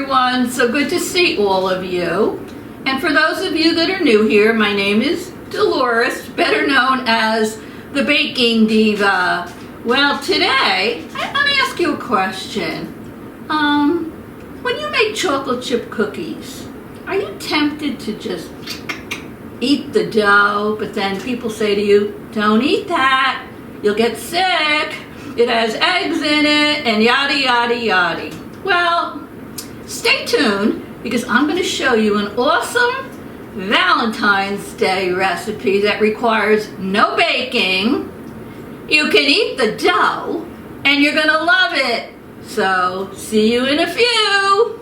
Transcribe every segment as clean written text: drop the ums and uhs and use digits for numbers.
everyone. So good to see all of you. And for those of you that are new here, my name is Dolores, better known as the Baking Diva. Well, today, I want to ask you a question. When you make chocolate chip cookies, are you tempted to just eat the dough, but then people say to you, don't eat that, you'll get sick, it has eggs in it, and yada, yada, yada. Well, stay tuned, because I'm going to show you an awesome Valentine's Day recipe that requires no baking. You can eat the dough, and you're going to love it. So, see you in a few.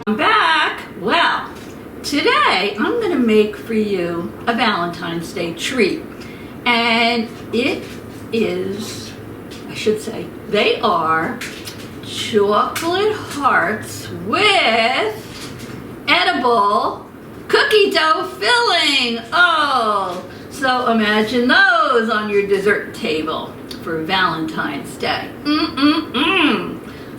I'm back. Well, today I'm going to make for you a Valentine's Day treat. And it is, I should say, they are chocolate hearts with edible cookie dough filling. Oh, so imagine those on your dessert table for Valentine's Day.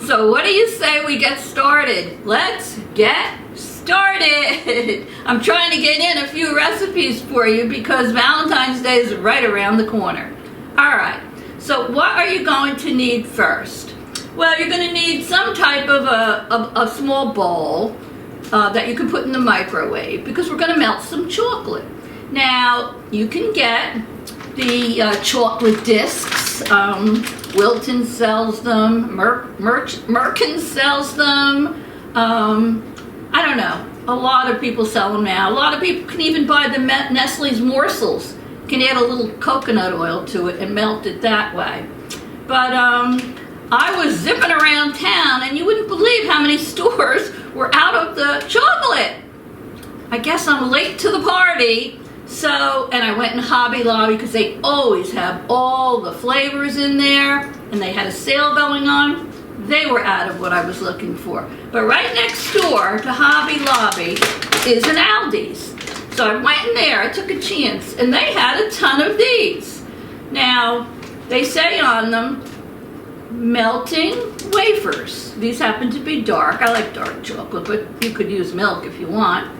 So what do you say we get started? Let's get started. I'm trying to get in a few recipes for you because Valentine's Day is right around the corner. All right, so what are you going to need first? Well, you're going to need some type of a small bowl that you can put in the microwave because we're going to melt some chocolate. Now, you can get the chocolate discs. Wilton sells them, Merkin sells them. I don't know, a lot of people sell them now. A lot of people can even buy the Nestle's morsels. Can add a little coconut oil to it and melt it that way. But I was zipping around town and you wouldn't believe how many stores were out of the chocolate. I guess I'm late to the party. So, and I went in Hobby Lobby because they always have all the flavors in there, and they had a sale going on. They were out of what I was looking for. But right next door to Hobby Lobby is an Aldi's. So I went in there, I took a chance, and they had a ton of these. Now, they say on them, melting wafers. These happen to be dark. I like dark chocolate, but you could use milk if you want.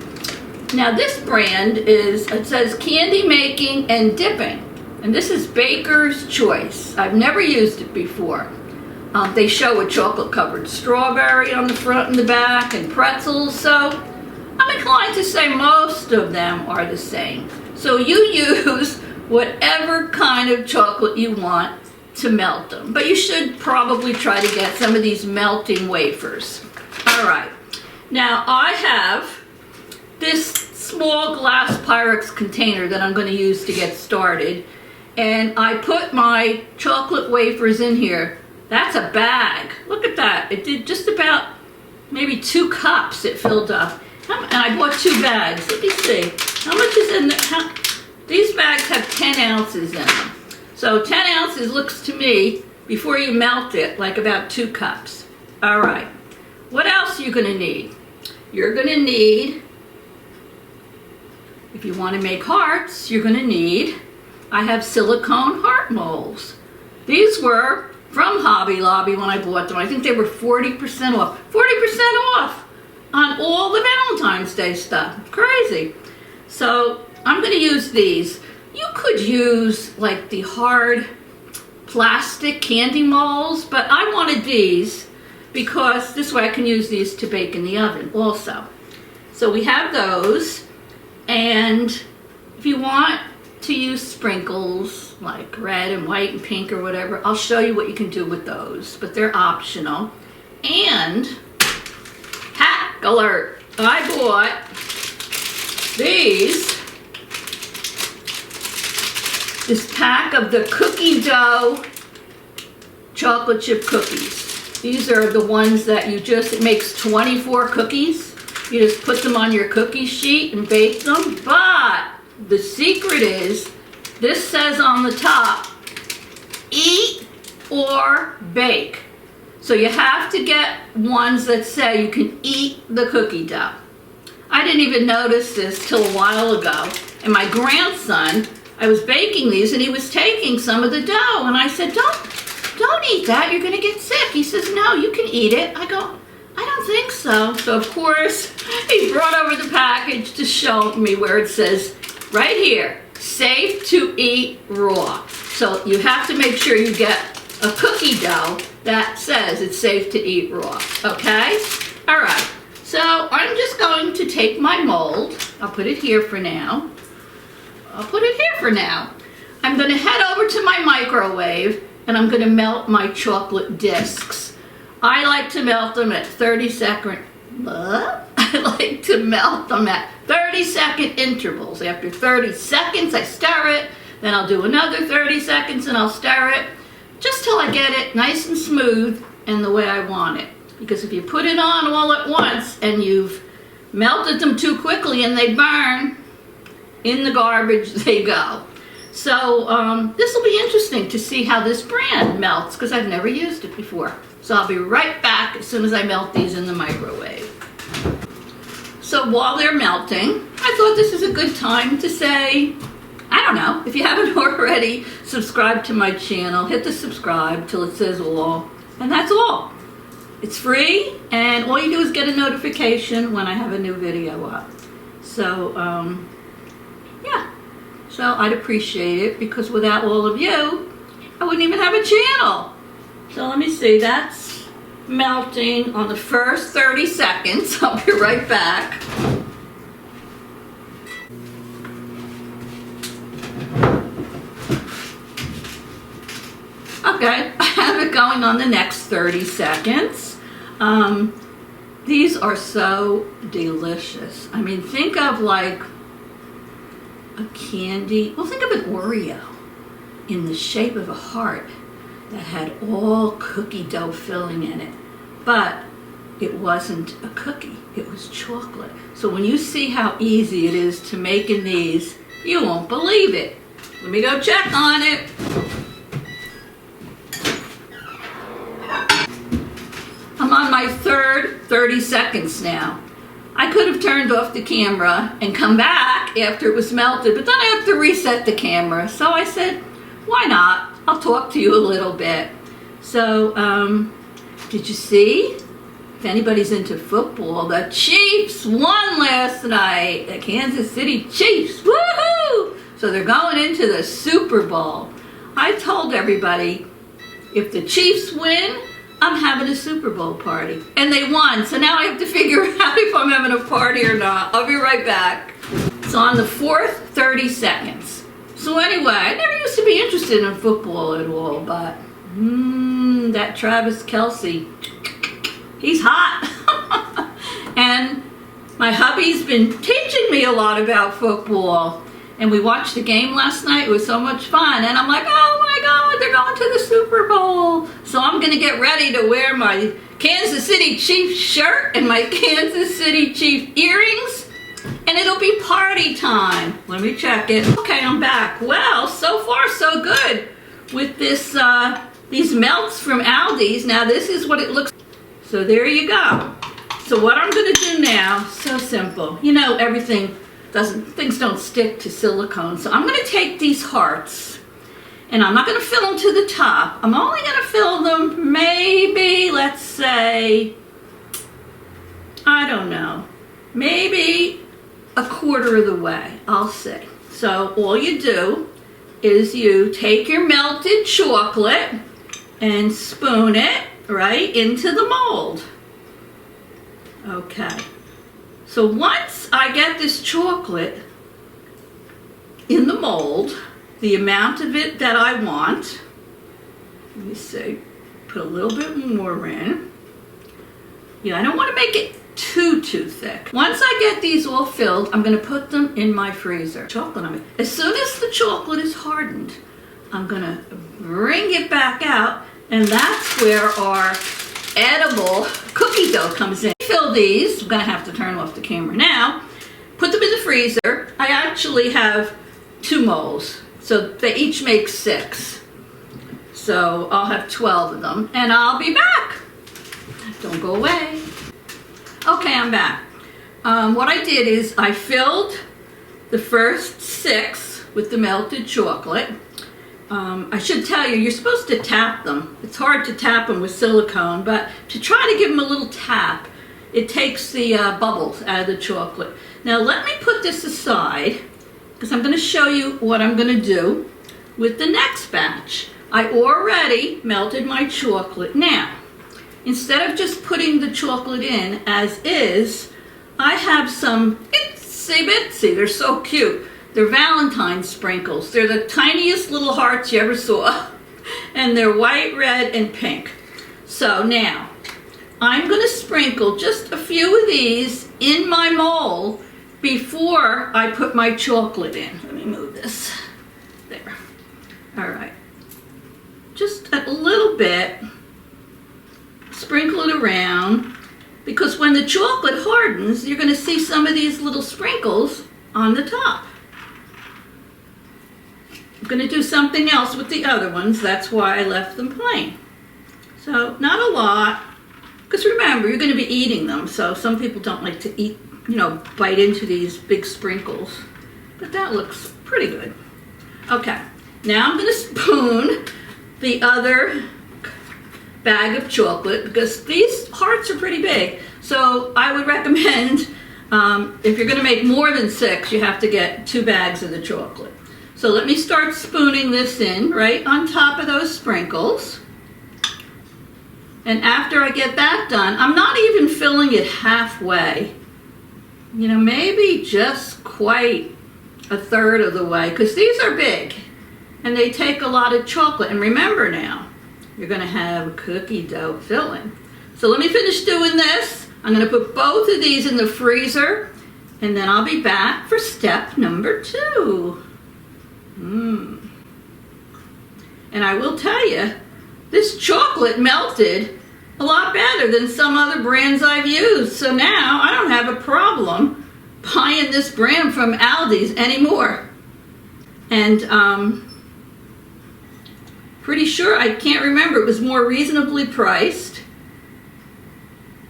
Now this brand is, it says candy making and dipping. And this is Baker's Choice. I've never used it before. They show a chocolate covered strawberry on the front and the back and pretzels. So I'm inclined to say most of them are the same. So you use whatever kind of chocolate you want to melt them. But you should probably try to get some of these melting wafers. All right. Now I have this small glass Pyrex container that I'm going to use to get started, and I put my chocolate wafers in here. That's a bag. Look at that. It did just about maybe 2 cups it filled up. And I bought 2 bags. Let me see. How much is in there? These bags have 10 ounces in them. So 10 ounces looks to me, before you melt it, like about 2 cups. All right. What else are you going to need? You're going to need, if you want to make hearts, you're going to need, I have silicone heart molds. These were from Hobby Lobby when I bought them. I think they were 40% off. 40% off on all the Valentine's Day stuff. Crazy. So I'm going to use these. You could use like the hard plastic candy molds, but I wanted these because this way I can use these to bake in the oven also. So we have those. And if you want to use sprinkles like red and white and pink or whatever, I'll show you what you can do with those, but they're optional. And hack alert, I bought this pack of the cookie dough chocolate chip cookies. These are the ones that it makes 24 cookies. You just put them on your cookie sheet and bake them. But the secret is, this says on the top, eat or bake. So you have to get ones that say you can eat the cookie dough. I didn't even notice this till a while ago. And my grandson, I was baking these and he was taking some of the dough. And I said, don't eat that, you're gonna get sick. He says, no, you can eat it. I go, I don't think so. So of course, he brought over the package to show me where it says, right here, safe to eat raw. So you have to make sure you get a cookie dough that says it's safe to eat raw, okay? All right, so I'm just going to take my mold. I'll put it here for now. I'm gonna head over to my microwave and I'm gonna melt my chocolate discs. I like to melt them at 30-second intervals. After 30 seconds, I stir it, then I'll do another 30 seconds and I'll stir it, just till I get it nice and smooth and the way I want it. Because if you put it on all at once and you've melted them too quickly and they burn, in the garbage they go. So this will be interesting to see how this brand melts because I've never used it before. So I'll be right back as soon as I melt these in the microwave. So while they're melting, I thought this is a good time to say, I don't know, if you haven't already subscribed to my channel, hit the subscribe till it says all, and that's all. It's free, and all you do is get a notification when I have a new video up. So, yeah. So I'd appreciate it, because without all of you, I wouldn't even have a channel. So let me see, that's melting on the first 30 seconds. I'll be right back. Okay, I have it going on the next 30 seconds. These are so delicious. I mean, think of like a candy, well, think of an Oreo in the shape of a heart that had all cookie dough filling in it. But it wasn't a cookie, it was chocolate. So when you see how easy it is to make in these, you won't believe it. Let me go check on it. I'm on my third 30 seconds now. I could have turned off the camera and come back after it was melted, but then I have to reset the camera. So I said, why not? I'll talk to you a little bit. So, did you see? If anybody's into football, the Chiefs won last night. The Kansas City Chiefs, woohoo! So they're going into the Super Bowl. I told everybody, if the Chiefs win, I'm having a Super Bowl party. And they won, so now I have to figure out if I'm having a party or not. I'll be right back. It's on the fourth 30 seconds. So anyway, I never used to be interested in football at all, but that Travis Kelce, he's hot. And my hubby's been teaching me a lot about football. And we watched the game last night. It was so much fun. And I'm like, oh my God, they're going to the Super Bowl. So I'm going to get ready to wear my Kansas City Chiefs shirt and my Kansas City Chiefs earrings. And it'll be party time. Let me check it. Okay, I'm back. Well, so far so good with this, these melts from Aldi's. Now this is what it looks like. So there you go. So what I'm going to do now, so simple. You know, things don't stick to silicone. So I'm going to take these hearts and I'm not going to fill them to the top. I'm only going to fill them maybe, let's say, I don't know, maybe a quarter of the way, I'll say. So all you do is you take your melted chocolate and spoon it right into the mold. Okay. So once I get this chocolate in the mold, the amount of it that I want, let me see, put a little bit more in. Yeah, I don't want to make it too thick. Once I get these all filled, I'm going to put them in my freezer. Chocolate on it. As soon as the chocolate is hardened, I'm going to bring it back out, and that's where our edible cookie dough comes in. Fill these. I'm going to have to turn off the camera now. Put them in the freezer. I actually have 2 molds, so they each make 6. So I'll have 12 of them, and I'll be back. Don't go away. Okay, I'm back. what I did is I filled the first 6 with the melted chocolate. I should tell you, you're supposed to tap them. It's hard to tap them with silicone, but to try to give them a little tap, it takes the bubbles out of the chocolate. Now let me put this aside, because I'm going to show you what I'm going to do with the next batch. I already melted my chocolate. Now, instead of just putting the chocolate in as is, I have some itsy bitsy, they're so cute. They're Valentine sprinkles. They're the tiniest little hearts you ever saw. And they're white, red, and pink. So now, I'm going to sprinkle just a few of these in my mold before I put my chocolate in. Let me move this. There. All right. Just a little bit. Sprinkle it around. Because when the chocolate hardens, you're going to see some of these little sprinkles on the top. I'm going to do something else with the other ones. That's why I left them plain. So not a lot. Because remember, you're going to be eating them. So some people don't like to eat, bite into these big sprinkles. But that looks pretty good. Okay. Now I'm going to spoon the other bag of chocolate because these hearts are pretty big. So I would recommend, if you're going to make more than 6, you have to get 2 bags of the chocolate. So let me start spooning this in right on top of those sprinkles. And after I get that done, I'm not even filling it halfway. Maybe just quite a third of the way, because these are big and they take a lot of chocolate. And remember now, you're going to have cookie dough filling. So let me finish doing this. I'm going to put both of these in the freezer, and then I'll be back for step number 2. And I will tell you, this chocolate melted a lot better than some other brands I've used. So now I don't have a problem buying this brand from Aldi's anymore. And pretty sure, I can't remember, it was more reasonably priced.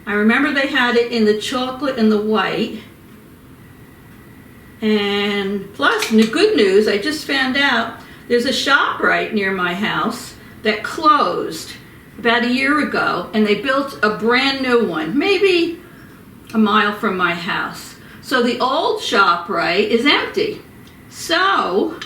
I remember they had it in the chocolate and the white. And plus, good news, I just found out there's a ShopRite near my house that closed about a year ago, and they built a brand new one, maybe a mile from my house. So the old ShopRite is empty. So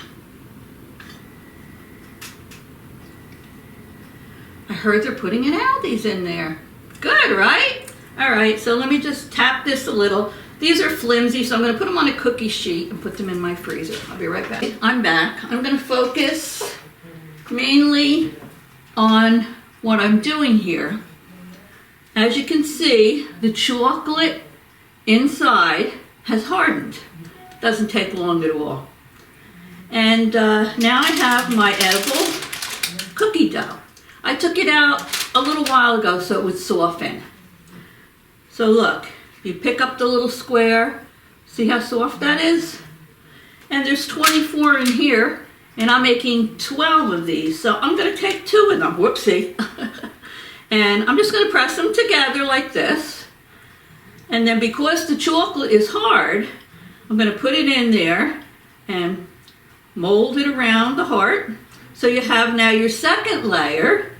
I heard they're putting an Aldi's in there. Good, right? All right, so let me just tap this a little. These are flimsy, so I'm going to put them on a cookie sheet and put them in my freezer. I'll be right back. I'm back. I'm going to focus mainly on what I'm doing here. As you can see, the chocolate inside has hardened. Doesn't take long at all. And now I have my edible cookie dough. I took it out a little while ago so it would soften. So look, you pick up the little square, see how soft that is? And there's 24 in here, and I'm making 12 of these. So I'm going to take 2 of them, whoopsie. And I'm just going to press them together like this. And then because the chocolate is hard, I'm going to put it in there and mold it around the heart. So you have now your second layer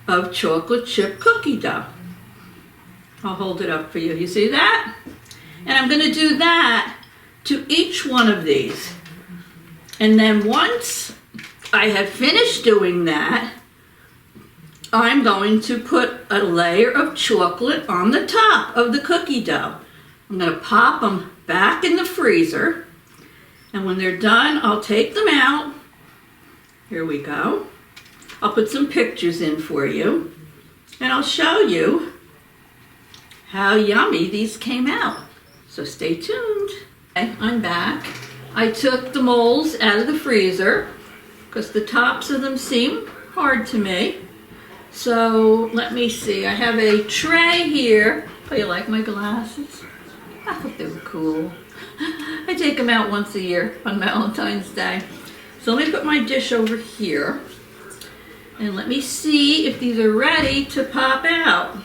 of chocolate chip cookie dough. I'll hold it up for you. You see that? And I'm going to do that to each one of these. And then once I have finished doing that, I'm going to put a layer of chocolate on the top of the cookie dough. I'm going to pop them back in the freezer. And when they're done, I'll take them out. Here we go. I'll put some pictures in for you. And I'll show you how yummy these came out. So stay tuned. Okay, I'm back. I took the molds out of the freezer because the tops of them seem hard to me. So let me see. I have a tray here. Oh, you like my glasses? I thought they were cool. I take them out once a year on Valentine's Day. So let me put my dish over here. And let me see if these are ready to pop out.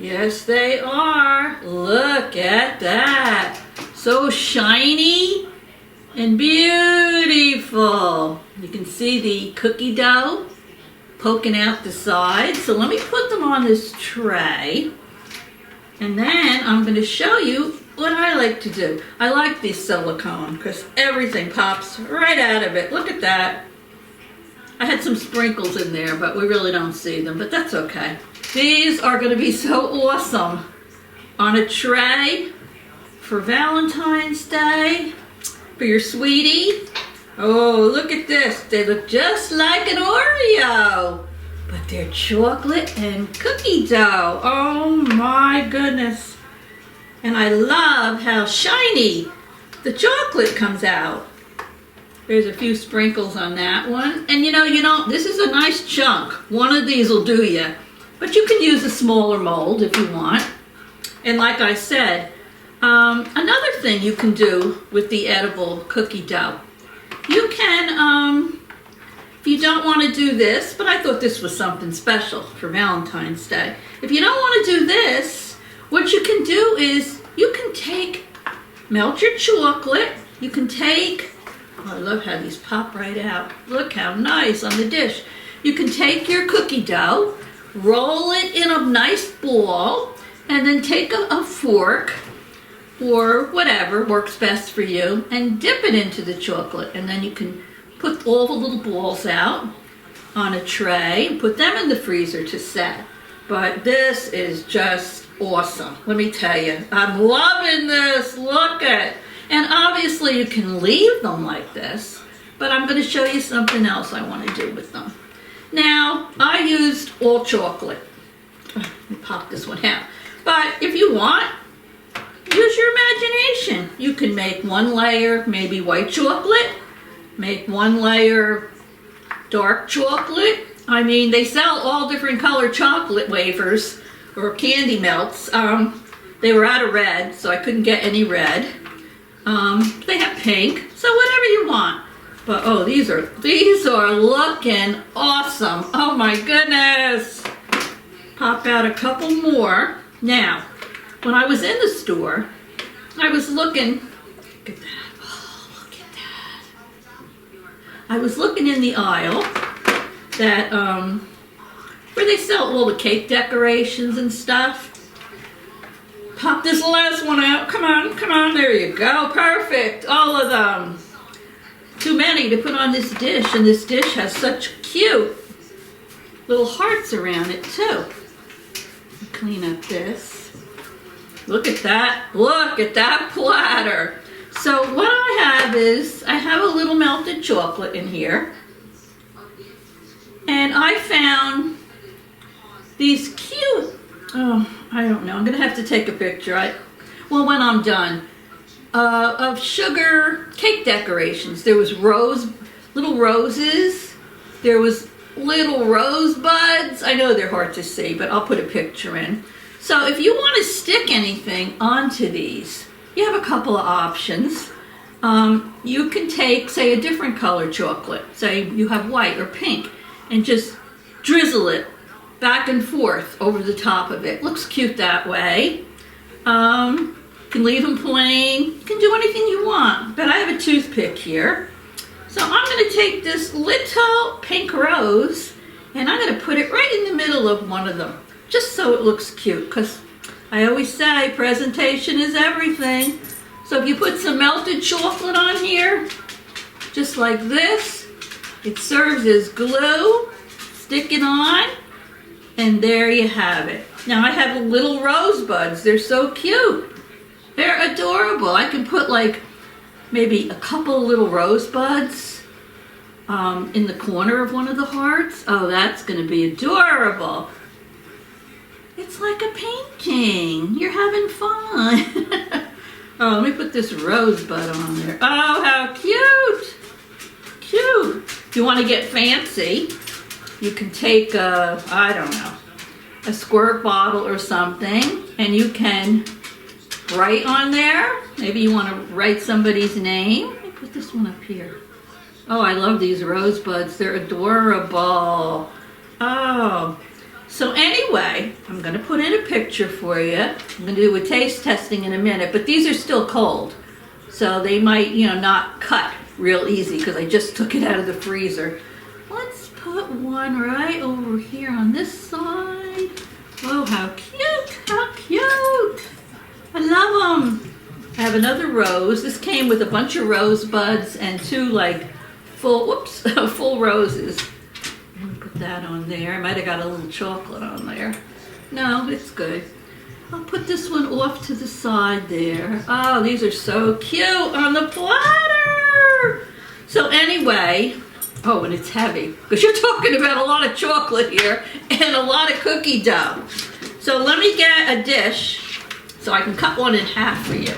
Yes, they are. Look at that. So shiny and beautiful. You can see the cookie dough poking out the side. So let me put them on this tray. And then I'm going to show you what I like to do. I like these silicone because everything pops right out of it. Look at that. I had some sprinkles in there, but we really don't see them, but that's okay. These are going to be so awesome on a tray for Valentine's Day, for your sweetie. Oh, look at this. They look just like an Oreo, but they're chocolate and cookie dough. Oh my goodness. And I love how shiny the chocolate comes out. There's a few sprinkles on that one. And you know, this is a nice chunk. One of these will do you. But you can use a smaller mold if you want. And like I said, another thing you can do with the edible cookie dough. You can, if you don't want to do this, but I thought this was something special for Valentine's Day. If you don't want to do this, what you can do is you can melt your chocolate. You can take, oh, I love how these pop right out. Look how nice on the dish. You can take your cookie dough, roll it in a nice ball, and then take a fork or whatever works best for you and dip it into the chocolate. And then you can put all the little balls out on a tray and put them in the freezer to set. But this is just awesome. Let me tell you, I'm loving this. Look at it. And obviously you can leave them like this, but I'm going to show you something else I want to do with them. Now, I used all chocolate. Let me pop this one out. But if you want, use your imagination. You can make one layer, maybe white chocolate. Make one layer dark chocolate. I mean, they sell all different colored chocolate wafers or candy melts. They were out of red, so I couldn't get any red. They have pink, so whatever you want. But oh, these are looking awesome. Oh my goodness. Pop out a couple more. Now, when I was in the store, I was looking, look at that. Oh, look at that. I was looking in the aisle that, where they sell all the cake decorations and stuff. Pop this last one out. Come on, there you go. Perfect. All of them. Too many to put on this dish, and this dish has such cute little hearts around it too. Clean up this. Look at that. Look at that platter. So what I have is, I have a little melted chocolate in here. And I found these cute, oh, I don't know. I'm going to have to take a picture. Well, when I'm done, of sugar cake decorations. There was little roses. There was little rosebuds. I know they're hard to see, but I'll put a picture in. So if you want to stick anything onto these, you have a couple of options. You can take, say, a different color chocolate. Say you have white or pink, and just drizzle it back and forth over the top of it. Looks cute that way. You can leave them plain. You can do anything you want. But I have a toothpick here. So I'm going to take this little pink rose, and I'm going to put it right in the middle of one of them, just so it looks cute, because I always say presentation is everything. So if you put some melted chocolate on here, just like this, it serves as glue. Stick it on, and there you have it. Now I have little rosebuds. They're so cute. They're adorable. I can put like maybe a couple little rosebuds in the corner of one of the hearts. Oh, that's going to be adorable. It's like a painting. You're having fun. Oh, let me put this rosebud on there. Oh, how cute. Cute. If you want to get fancy, you can take a, I don't know, a squirt bottle or something, and you can write on there. Maybe you want to write somebody's name. Let me put this one up here. Oh, I love these rosebuds. They're adorable. Oh. So anyway, anyway, I'm going to put in a picture for you. I'm going to do a taste testing in a minute, but these are still cold. So they might, not cut real easy because I just took it out of the freezer. Let's put one right over here on this side. Oh, how cute, how cute. I love them. I have another rose. This came with a bunch of rosebuds and two full roses. I'm gonna put that on there. I might have got a little chocolate on there. No, it's good. I'll put this one off to the side there. Oh, these are so cute on the platter. So anyway, oh, and it's heavy because you're talking about a lot of chocolate here and a lot of cookie dough. So let me get a dish so I can cut one in half for you.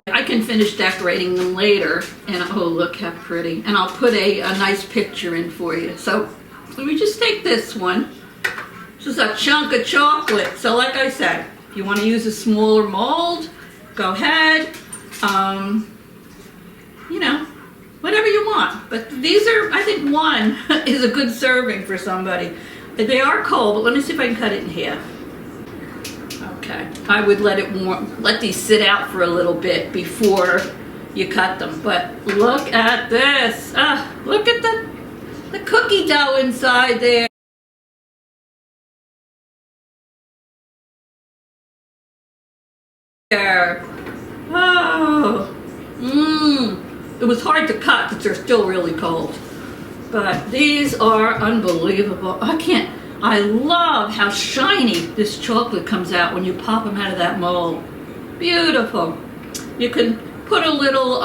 I can finish decorating them later, and oh, look how pretty. And I'll put a nice picture in for you. So let me just take this one. This is a chunk of chocolate. So like I said, if you want to use a smaller mold, go ahead. Whatever you want. But these are, I think one is a good serving for somebody. They are cold, but let me see if I can cut it in half. Okay, I would let these sit out for a little bit before you cut them. But look at this. Look at the cookie dough inside there. Oh, it was hard to cut because they're still really cold. But these are unbelievable. I love how shiny this chocolate comes out when you pop them out of that mold. Beautiful. You can put a little,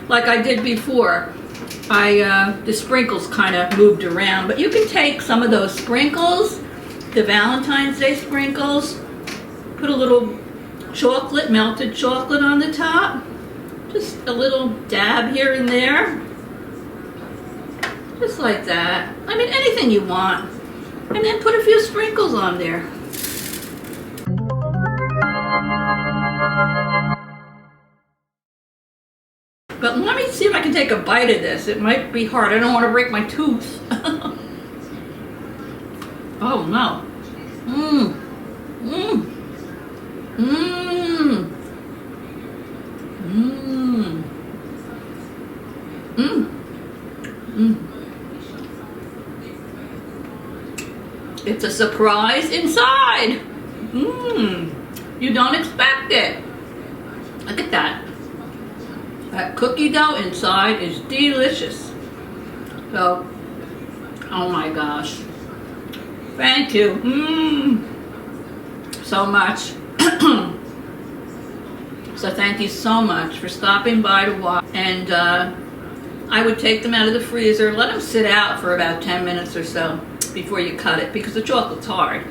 like I did before. The sprinkles kind of moved around, but you can take some of those sprinkles, the Valentine's Day sprinkles, put a little chocolate, melted chocolate on the top, just a little dab here and there, just like that. I mean, anything you want. And then put a few sprinkles on there. But let me see if I can take a bite of this. It might be hard. I don't want to break my tooth. Oh no. It's a surprise inside. You don't expect it. Look at that. That cookie dough inside is delicious. So, oh my gosh. Thank you. So much. So thank you so much for stopping by to watch. And I would take them out of the freezer, let them sit out for about 10 minutes or so before you cut it, because the chocolate's hard.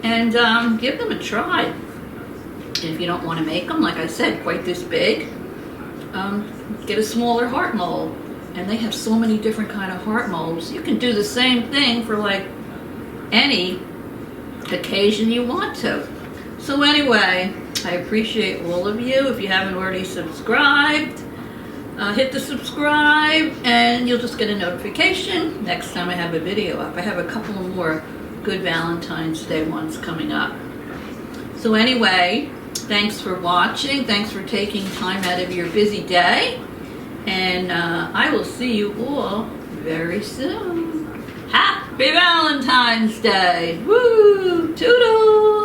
And give them a try. And if you don't want to make them, like I said, quite this big, get a smaller heart mold. And they have so many different kind of heart molds. You can do the same thing for like any occasion you want to. So anyway, I appreciate all of you. If you haven't already subscribed, hit the subscribe and you'll just get a notification next time I have a video up. I have a couple of more good Valentine's Day ones coming up. So anyway, thanks for watching. Thanks for taking time out of your busy day. And I will see you all very soon. Happy Valentine's Day. Woo! Toodles!